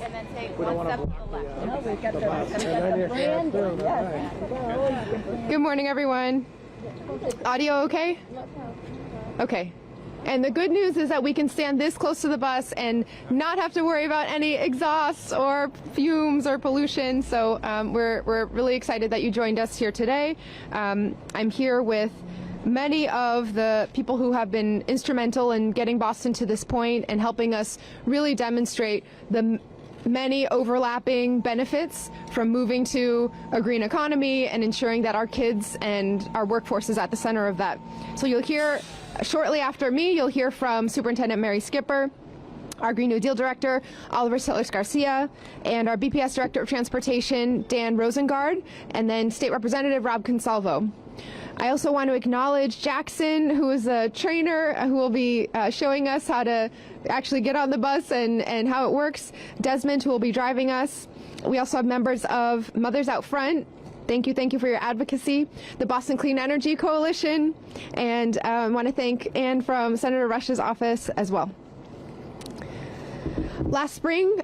and then take one step to the left. Good morning, everyone. Audio okay? Okay. And the good news is that we can stand this close to the bus and not have to worry about any exhausts or fumes or pollution. So we're really excited that you joined us here today. I'm here with many of the people who have been instrumental in getting Boston to this point and helping us really demonstrate the many overlapping benefits from moving to a green economy and ensuring that our kids and our workforce is at the center of that. So you'll hear shortly after me, you'll hear from Superintendent Mary Skipper, our Green New Deal Director, Oliver Sellers Garcia, and our BPS Director of Transportation, Dan Rosengard, and then State Representative Rob Consalvo. I also want to acknowledge Jackson, who is a trainer who will be showing us how to actually get on the bus and how it works. Desmond, who will be driving us. We also have members of Mothers Out Front. Thank you for your advocacy. The Boston Clean Energy Coalition. And I want to thank Ann from Senator Rush's office as well. Last spring,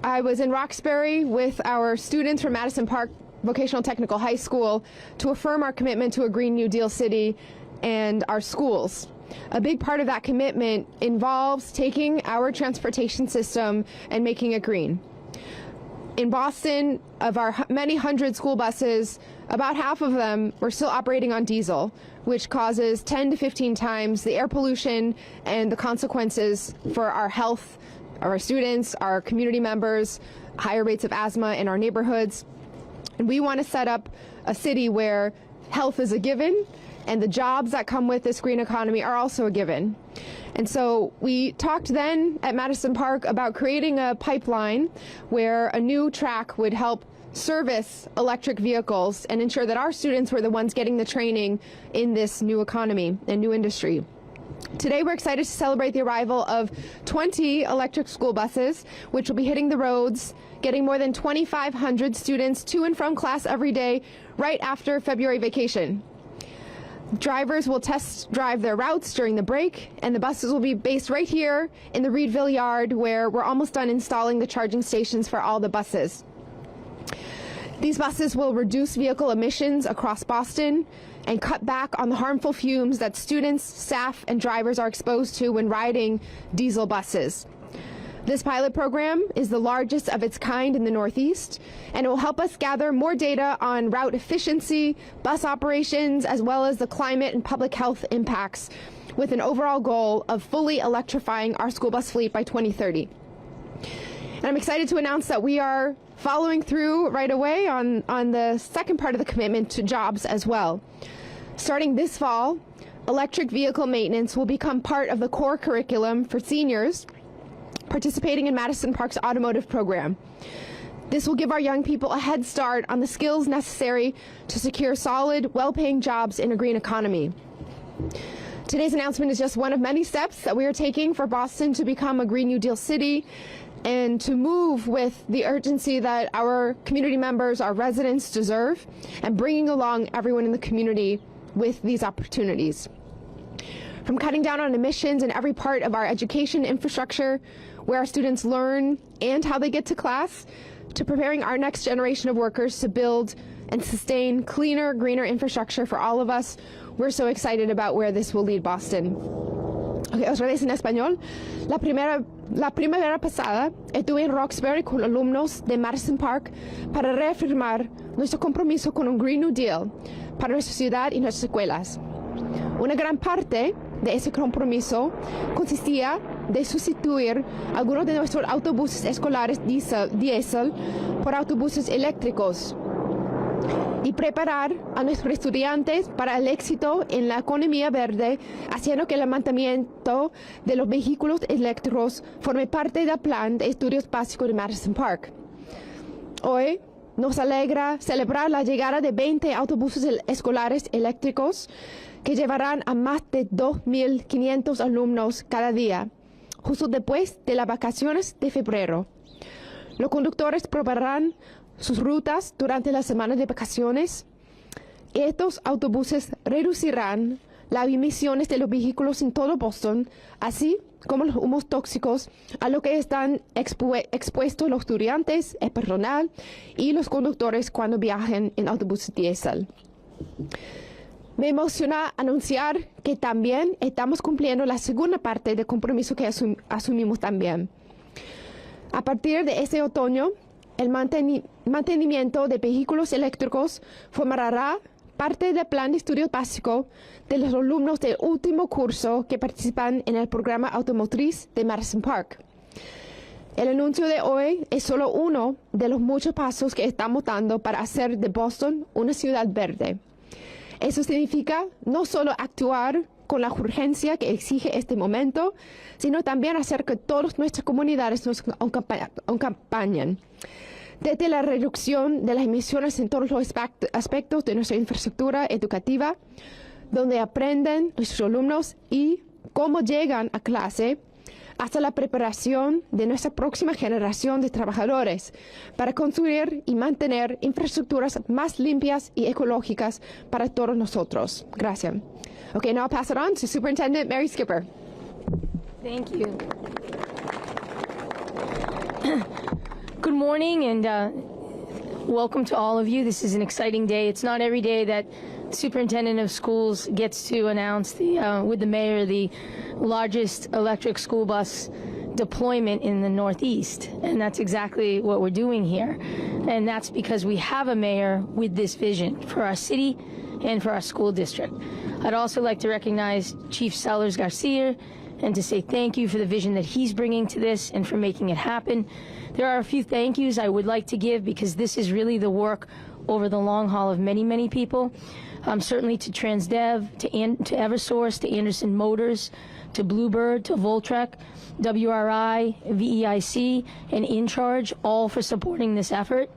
I was in Roxbury with our students from Madison Park Vocational Technical High School to affirm our commitment to a Green New Deal city and our schools. A big part of that commitment involves taking our transportation system and making it green. In Boston, of our many hundred school buses, about half of them were still operating on diesel, which causes 10 to 15 times the air pollution and the consequences for our health, our students, our community members, higher rates of asthma in our neighborhoods. And we want to set up a city where health is a given and the jobs that come with this green economy are also a given. And so we talked then at Madison Park about creating a pipeline where a new track would help service electric vehicles and ensure that our students were the ones getting the training in this new economy and new industry. Today we're excited to celebrate the arrival of 20 electric school buses, which will be hitting the roads, getting more than 2,500 students to and from class every day right after February vacation. Drivers will test drive their routes during the break, and the buses will be based right here in the Reedville yard, where we're almost done installing the charging stations for all the buses. These buses will reduce vehicle emissions across Boston and cut back on the harmful fumes that students, staff, and drivers are exposed to when riding diesel buses. This pilot program is the largest of its kind in the Northeast, and it will help us gather more data on route efficiency, bus operations, as well as the climate and public health impacts, with an overall goal of fully electrifying our school bus fleet by 2030. And I'm excited to announce that we are following through right away on the second part of the commitment to jobs as well. Starting this fall, electric vehicle maintenance will become part of the core curriculum for seniors participating in Madison Park's automotive program. This will give our young people a head start on the skills necessary to secure solid, well-paying jobs in a green economy. Today's announcement is just one of many steps that we are taking for Boston to become a Green New Deal city and to move with the urgency that our community members, our residents deserve, and bringing along everyone in the community with these opportunities. From cutting down on emissions in every part of our education infrastructure, where our students learn and how they get to class, to preparing our next generation of workers to build and sustain cleaner, greener infrastructure for all of us, we're so excited about where this will lead Boston. Okay, otra vez en español. La primavera pasada estuve en Roxbury con alumnos de Madison Park para reafirmar nuestro compromiso con un Green New Deal para nuestra ciudad y nuestras escuelas. Una gran parte de ese compromiso consistía de sustituir algunos de nuestros autobuses escolares diésel por autobuses eléctricos y preparar a nuestros estudiantes para el éxito en la economía verde, haciendo que el mantenimiento de los vehículos eléctricos forme parte del plan de estudios básicos de Madison Park. Hoy nos alegra celebrar la llegada de 20 autobuses escolares eléctricos que llevarán a más de 2.500 alumnos cada día, justo después de las vacaciones de febrero. Los conductores probarán sus rutas durante las semanas de vacaciones. Estos autobuses reducirán las emisiones de los vehículos en todo Boston, así como los humos tóxicos, a lo que están expuestos los estudiantes, el personal y los conductores cuando viajen en autobuses diésel. Me emociona anunciar que también estamos cumpliendo la segunda parte del compromiso que asumimos también. A partir de este otoño, el mantenimiento de vehículos eléctricos formará parte del plan de estudio básico de los alumnos del último curso que participan en el programa automotriz de Madison Park. El anuncio de hoy es solo uno de los muchos pasos que estamos dando para hacer de Boston una ciudad verde. Eso significa no solo actuar con la urgencia que exige este momento, sino también hacer que todas nuestras comunidades nos acompañen. Desde la reducción de las emisiones en todos los aspectos de nuestra infraestructura educativa, donde aprenden nuestros alumnos y cómo llegan a clase, hasta la preparación de nuestra próxima generación de trabajadores para construir y mantener infraestructuras más limpias y ecológicas para todos nosotros. Gracias. Okay, now I'll pass it on to Superintendent Mary Skipper. Thank you. Good morning and welcome to all of you. This is an exciting day. It's not every day that Superintendent of Schools gets to announce with the mayor the largest electric school bus deployment in the Northeast, and that's exactly what we're doing here. And that's because we have a mayor with this vision for our city and for our school district. I'd also like to recognize Chief Sellers Garcia and to say thank you for the vision that he's bringing to this and for making it happen. There are a few thank yous I would like to give because this is really the work over the long haul of many, many people. Certainly to TransDev, to Eversource, to Anderson Motors, to Bluebird, to Voltrek, WRI, VEIC, and InCharge, all for supporting this effort.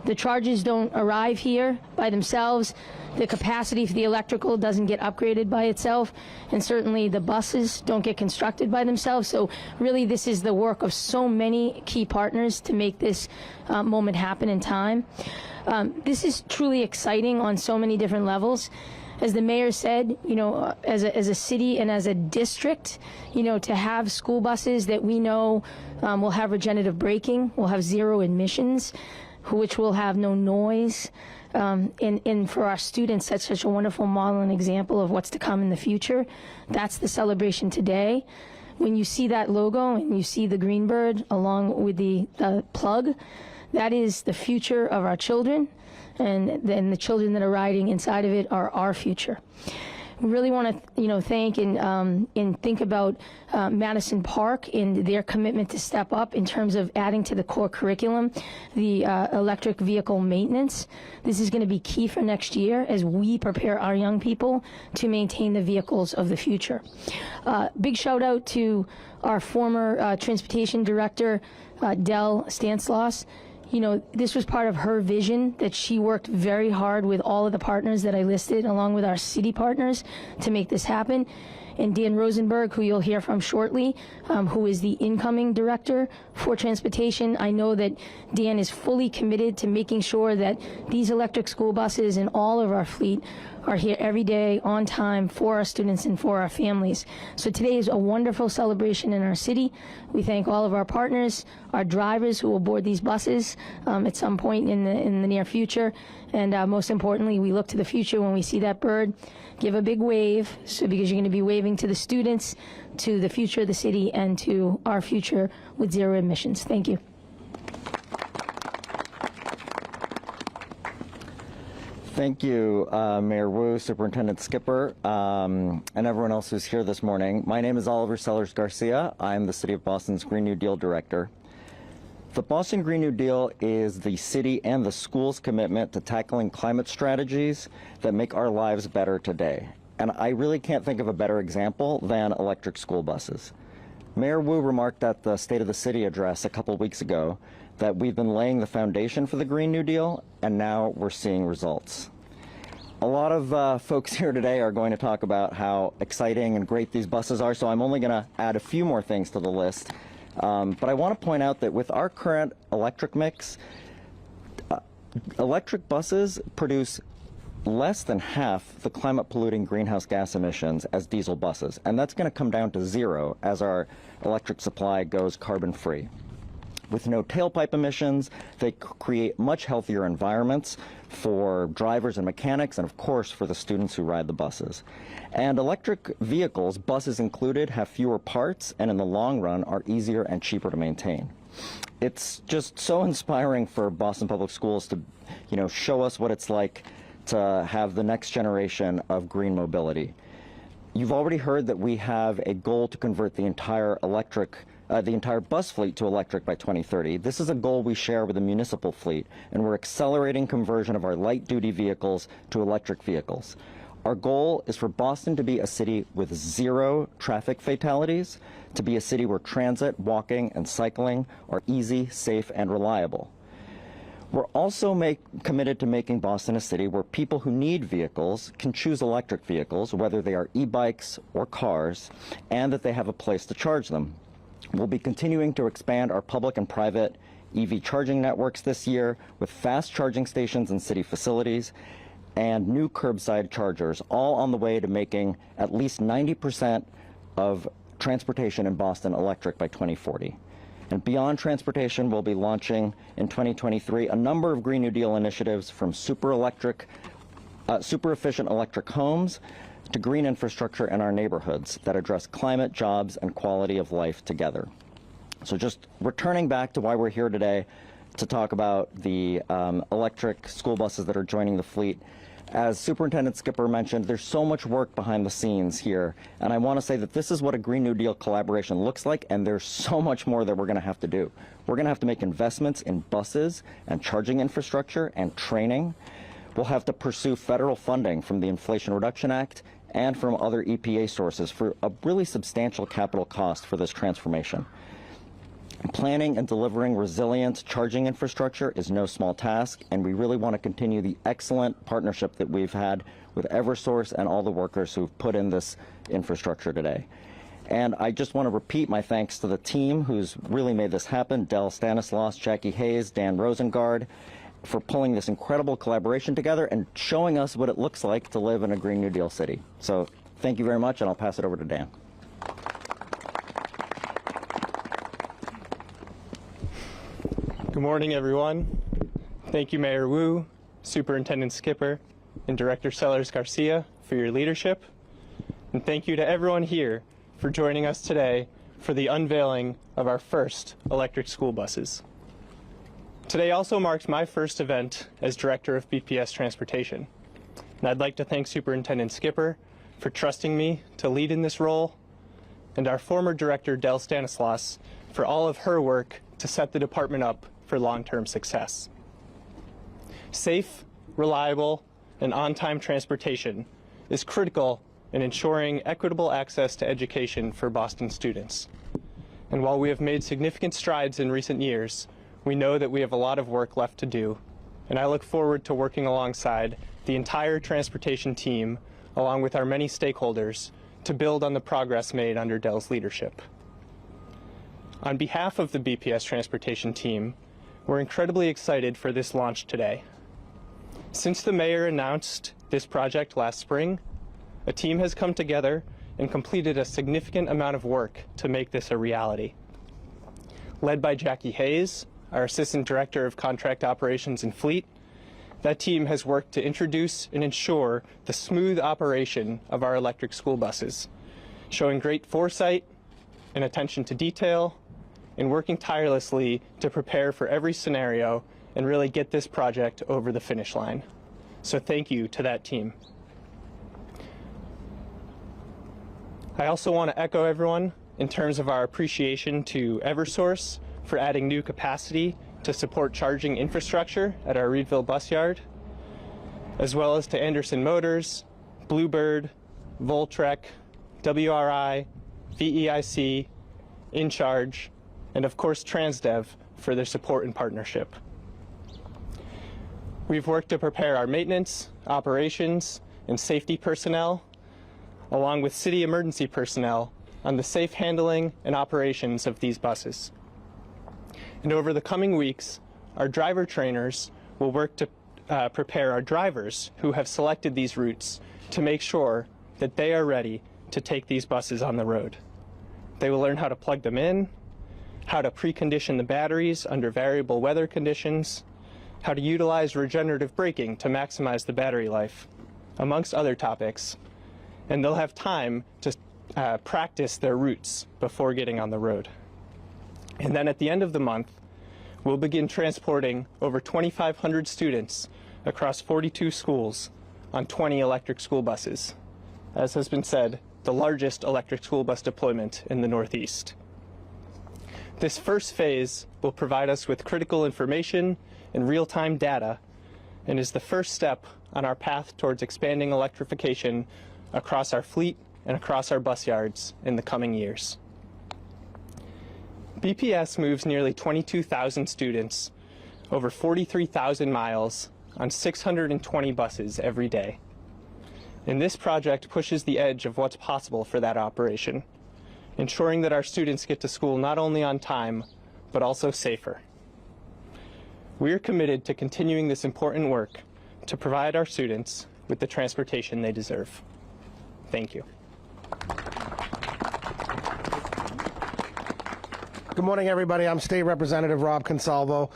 The charges don't arrive here by themselves. The capacity for the electrical doesn't get upgraded by itself, and certainly the buses don't get constructed by themselves. So really this is the work of so many key partners to make this moment happen in time. This is truly exciting on so many different levels. As the mayor said, you know, as a city and as a district, you know, to have school buses that we know will have regenerative braking, will have zero emissions, which will have no noise, and for our students, that's such a wonderful model and example of what's to come in the future. That's the celebration today. When you see that logo and you see the green bird along with the plug, that is the future of our children, and then the children that are riding inside of it are our future. We really want to, thank and think about Madison Park and their commitment to step up in terms of adding to the core curriculum the electric vehicle maintenance. This is going to be key for next year as we prepare our young people to maintain the vehicles of the future. Big shout out to our former transportation director, Del Stanislaus. You know, this was part of her vision that she worked very hard with all of the partners that I listed, along with our city partners, to make this happen. And Dan Rosenberg, who you'll hear from shortly, who is the incoming director for transportation. I know that Dan is fully committed to making sure that these electric school buses and all of our fleet are here every day on time for our students and for our families. So today is a wonderful celebration in our city. We thank all of our partners, our drivers who will board these buses at some point in the near future. And most importantly, we look to the future when we see that bird. Give a big wave, because you're going to be waving to the students, to the future of the city, and to our future with zero emissions. Thank you. Thank you, Mayor Wu, Superintendent Skipper, and everyone else who's here this morning. My name is Oliver Sellers Garcia. I'm the City of Boston's Green New Deal Director. The Boston Green New Deal is the city and the school's commitment to tackling climate strategies that make our lives better today. And I really can't think of a better example than electric school buses. Mayor Wu remarked at the State of the City address a couple weeks ago that we've been laying the foundation for the Green New Deal, and now we're seeing results. A lot of folks here today are going to talk about how exciting and great these buses are, so I'm only going to add a few more things to the list. But I want to point out that with our current electric mix, electric buses produce less than half the climate polluting greenhouse gas emissions as diesel buses, and that's going to come down to zero as our electric supply goes carbon free. With no tailpipe emissions, they create much healthier environments for drivers and mechanics, and of course for the students who ride the buses. And electric vehicles, buses included, have fewer parts and in the long run are easier and cheaper to maintain. It's just so inspiring for Boston Public Schools to, show us what it's like to have the next generation of green mobility. You've already heard that we have a goal to convert the entire bus fleet to electric by 2030. This is a goal we share with the municipal fleet, and we're accelerating conversion of our light-duty vehicles to electric vehicles. Our goal is for Boston to be a city with zero traffic fatalities, to be a city where transit, walking, and cycling are easy, safe, and reliable. We're also committed to making Boston a city where people who need vehicles can choose electric vehicles, whether they are e-bikes or cars, and that they have a place to charge them. We'll be continuing to expand our public and private EV charging networks this year with fast charging stations in city facilities and new curbside chargers, all on the way to making at least 90% of transportation in Boston electric by 2040. And beyond transportation, we'll be launching in 2023 a number of Green New Deal initiatives, from super efficient electric homes to green infrastructure in our neighborhoods that address climate, jobs, and quality of life together. So just returning back to why we're here today to talk about the electric school buses that are joining the fleet. As Superintendent Skipper mentioned, there's so much work behind the scenes here, and I want to say that this is what a Green New Deal collaboration looks like, and there's so much more that we're going to have to do. We're going to have to make investments in buses and charging infrastructure and training. We'll have to pursue federal funding from the Inflation Reduction Act and from other EPA sources for a really substantial capital cost for this transformation. Planning and delivering resilient charging infrastructure is no small task, and we really want to continue the excellent partnership that we've had with Eversource and all the workers who've put in this infrastructure today. And I just want to repeat my thanks to the team who's really made this happen: Del Stanislaus, Jackie Hayes, Dan Rosengard, for pulling this incredible collaboration together and showing us what it looks like to live in a Green New Deal city. So thank you very much, and I'll pass it over to Dan. Good morning, everyone. Thank you, Mayor Wu, Superintendent Skipper, and Director Sellers Garcia for your leadership. And thank you to everyone here for joining us today for the unveiling of our first electric school buses. Today also marks my first event as Director of BPS Transportation. And I'd like to thank Superintendent Skipper for trusting me to lead in this role, and our former Director, Del Stanislaus, for all of her work to set the department up for long-term success. Safe, reliable, and on-time transportation is critical in ensuring equitable access to education for Boston students. And while we have made significant strides in recent years, we know that we have a lot of work left to do, and I look forward to working alongside the entire transportation team, along with our many stakeholders, to build on the progress made under Del's leadership. On behalf of the BPS Transportation team, we're incredibly excited for this launch today. Since the mayor announced this project last spring, a team has come together and completed a significant amount of work to make this a reality. Led by Jackie Hayes, our Assistant Director of Contract Operations and Fleet, that team has worked to introduce and ensure the smooth operation of our electric school buses, showing great foresight and attention to detail, and working tirelessly to prepare for every scenario and really get this project over the finish line. So thank you to that team. I also want to echo everyone in terms of our appreciation to Eversource for adding new capacity to support charging infrastructure at our Reedville bus yard, as well as to Anderson Motors, Bluebird, Voltrek, WRI, VEIC, InCharge, and of course TransDev for their support and partnership. We've worked to prepare our maintenance, operations, and safety personnel, along with city emergency personnel, on the safe handling and operations of these buses. And over the coming weeks, our driver trainers will work to prepare our drivers who have selected these routes to make sure that they are ready to take these buses on the road. They will learn how to plug them in, how to precondition the batteries under variable weather conditions, how to utilize regenerative braking to maximize the battery life, amongst other topics. And they'll have time to practice their routes before getting on the road. And then at the end of the month, we'll begin transporting over 2,500 students across 42 schools on 20 electric school buses. As has been said, the largest electric school bus deployment in the Northeast. This first phase will provide us with critical information and real-time data, and is the first step on our path towards expanding electrification across our fleet and across our bus yards in the coming years. BPS moves nearly 22,000 students over 43,000 miles on 620 buses every day. And this project pushes the edge of what's possible for that operation, ensuring that our students get to school not only on time, but also safer. We are committed to continuing this important work to provide our students with the transportation they deserve. Thank you. Good morning, everybody. I'm State Representative Rob Consalvo.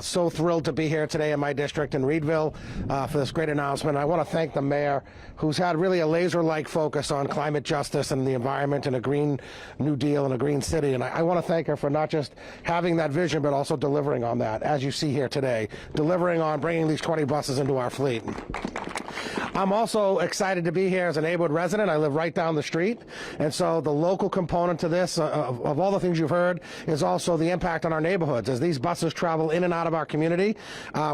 So thrilled to be here today in my district in Reedville for this great announcement. I want to thank the mayor, who's had really a laser-like focus on climate justice and the environment and a Green New Deal and a green city. And I want to thank her for not just having that vision, but also delivering on that, as you see here today, delivering on bringing these 20 buses into our fleet. I'm also excited to be here as a neighborhood resident. I live right down the street, and so the local component to this, of all the things you've heard, is also the impact on our neighborhoods. As these buses travel in and out of our community,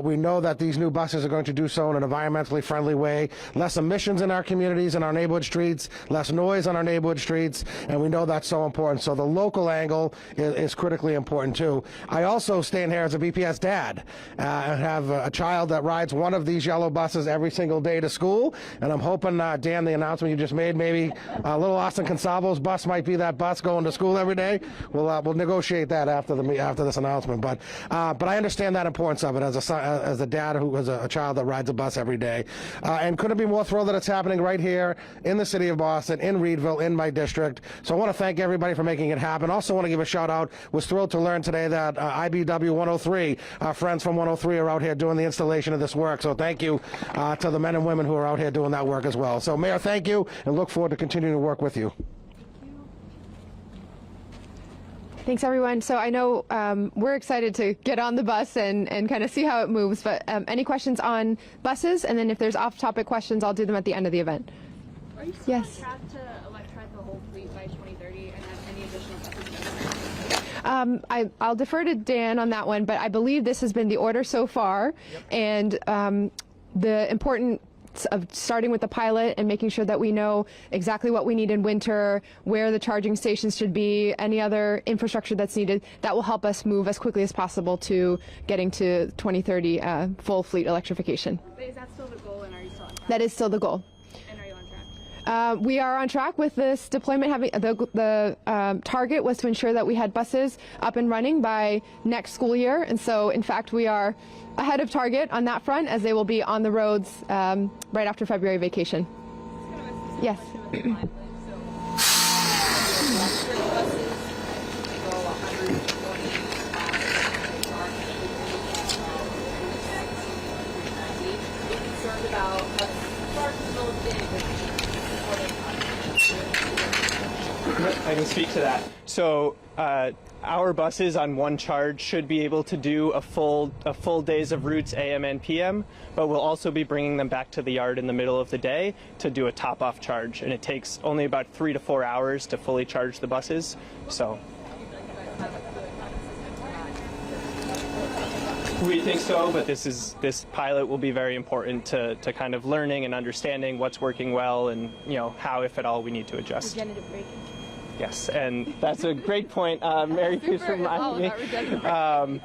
we know that these new buses are going to do so in an environmentally friendly way. Less emissions in our communities and our neighborhood streets, less noise on our neighborhood streets, and we know that's so important. So the local angle is critically important too. I also stand here as a BPS dad and have a child that rides one of these yellow buses every single day to school, and I'm hoping, Dan, the announcement you just made, maybe little Austin Consalvo's bus might be that bus going to school every day. We'll negotiate that after this announcement. But I understand that importance of it as a dad who has a child that rides a bus every day, and couldn't be more thrilled that it's happening right here in the city of Boston, in Reedville, in my district. So I want to thank everybody for making it happen. Also want to give a shout out. Was thrilled to learn today that IBW 103, our friends from 103, are out here doing the installation of this work. So thank you to the men and women who are out here doing that work as well. So Mayor, thank you, and look forward to continuing to work with you. Thanks, everyone. So I know we're excited to get on the bus and kind of see how it moves, but any questions on buses? And then if there's off-topic questions, I'll do them at the end of the event. Are you still Yes. on track to electrify the whole fleet by 2030 and then any additional buses? I'll defer to Dan on that one, but I believe this has been the order so far, and the importance of starting with the pilot and making sure that we know exactly what we need in winter, where the charging stations should be, any other infrastructure that's needed, that will help us move as quickly as possible to getting to 2030 full fleet electrification. But is that still the goal, and are you still on track? That is still the goal. And are you on track? We are on track with this deployment. Having the target was to ensure that we had buses up and running by next school year, and so in fact we are ahead of target on that front, as they will be on the roads right after February vacation. Yes. I can speak to that. So our buses on one charge should be able to do a full days of routes AM and PM, but we'll also be bringing them back to the yard in the middle of the day to do a top-off charge, and it takes only about 3 to 4 hours to fully charge the buses. So we think so, but this pilot will be very important to kind of learning and understanding what's working well, and how, if at all, we need to adjust. Regenerative braking. Yes, and that's a great point. Mary Cruz reminded me.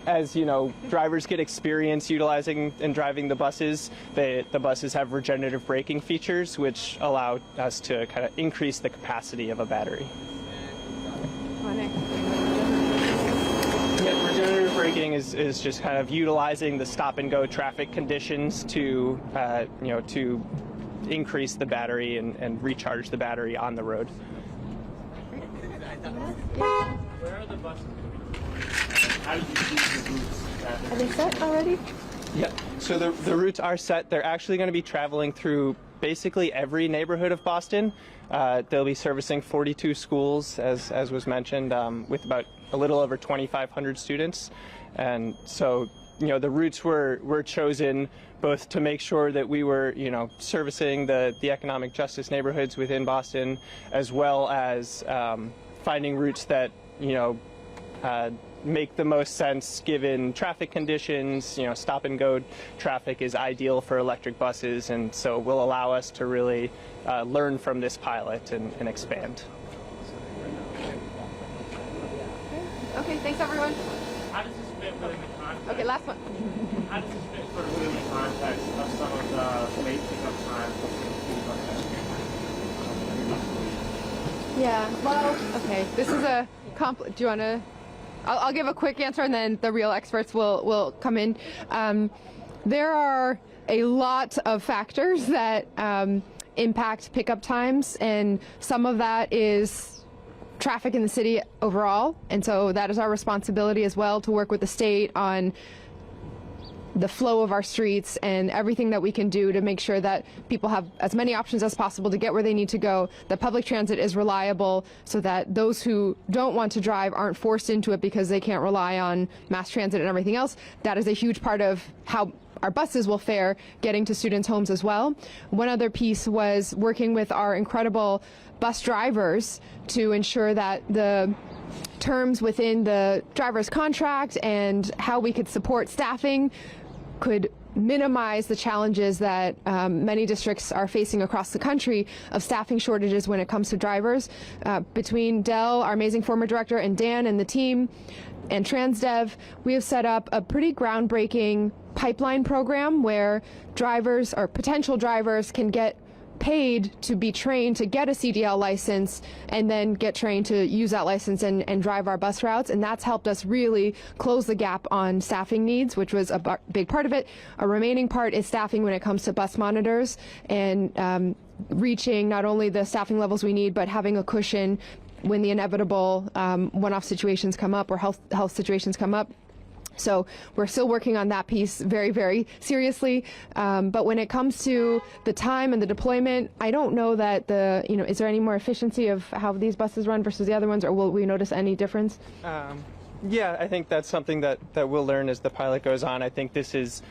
As you know, drivers get experience utilizing and driving the buses. The buses have regenerative braking features, which allow us to kind of increase the capacity of a battery. Yeah, regenerative braking groundbreaking is just kind of utilizing the stop-and-go traffic conditions to, to increase the battery and recharge the battery on the road. Where are the buses going? How did you choose the routes? Are they set already? Yeah, so the routes are set. They're actually going to be traveling through basically every neighborhood of Boston. They'll be servicing 42 schools, as was mentioned, with about a little over 2,500 students. And so, the routes were chosen both to make sure that we were, servicing the economic justice neighborhoods within Boston, as well as finding routes that, make the most sense given traffic conditions. Stop and go traffic is ideal for electric buses, and so will allow us to really learn from this pilot and expand. Okay, thanks everyone. How does this fit within the context? Okay, last one. How does this fit sort of within the context of some of the late pickup times? Yeah, well, okay, this is a do you want to, I'll give a quick answer and then the real experts will come in. There are a lot of factors that impact pickup times, and some of that is traffic in the city overall, and so that is our responsibility as well to work with the state on the flow of our streets and everything that we can do to make sure that people have as many options as possible to get where they need to go, that public transit is reliable so that those who don't want to drive aren't forced into it because they can't rely on mass transit and everything else. That is a huge part of how our buses will fare getting to students' homes as well. One other piece was working with our incredible bus drivers to ensure that the terms within the driver's contract and how we could support staffing could minimize the challenges that many districts are facing across the country of staffing shortages when it comes to drivers. Between Dell, our amazing former director, and Dan and the team, and TransDev, we have set up a pretty groundbreaking pipeline program where drivers or potential drivers can get paid to be trained to get a CDL license and then get trained to use that license and drive our bus routes. And that's helped us really close the gap on staffing needs, which was a big part of it. A remaining part is staffing when it comes to bus monitors and reaching not only the staffing levels we need, but having a cushion when the inevitable one-off situations come up or health situations come up. So we're still working on that piece very, very seriously. But when it comes to the time and the deployment, I don't know that is there any more efficiency of how these buses run versus the other ones, or will we notice any difference? Yeah, I think that's something that we'll learn as the pilot goes on. I think this is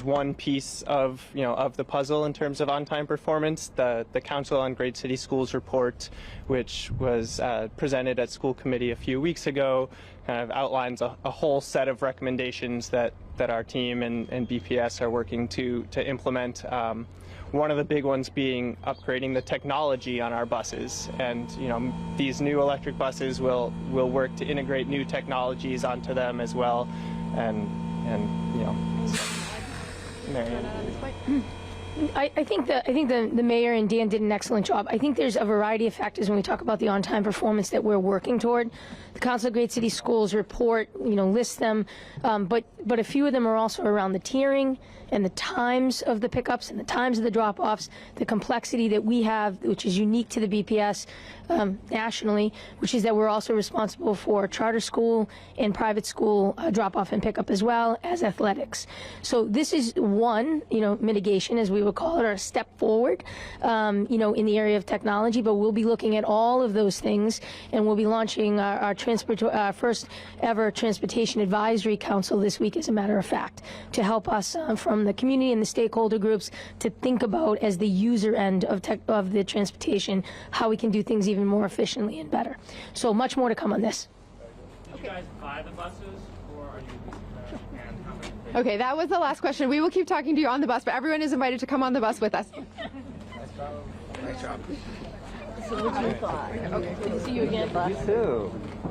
one piece of of the puzzle in terms of on-time performance. The Council on Great City Schools report, which was presented at school committee a few weeks ago, kind of outlines a whole set of recommendations that our team and BPS are working to implement. One of the big ones being upgrading the technology on our buses, and these new electric buses will work to integrate new technologies onto them as well, and Marianne. I think the mayor and Dan did an excellent job. I think there's a variety of factors when we talk about the on-time performance that we're working toward. The Council of Great City Schools report, lists them, but a few of them are also around the tiering and the times of the pickups and the times of the drop-offs, the complexity that we have, which is unique to the BPS nationally, which is that we're also responsible for charter school and private school drop-off and pickup as well as athletics. So this is one, mitigation, as we would call it, or a step forward, in the area of technology, but we'll be looking at all of those things, and we'll be launching our first ever Transportation Advisory Council this week, as a matter of fact, to help us from the community and the stakeholder groups to think about, as the user end of the transportation, how we can do things even more efficiently and better. So much more to come on this. Did you guys buy the buses, or are you and how many? Okay, that was the last question. We will keep talking to you on the bus, but everyone is invited to come on the bus with us. Nice job. So what you thought? Okay, good to see you again. You too.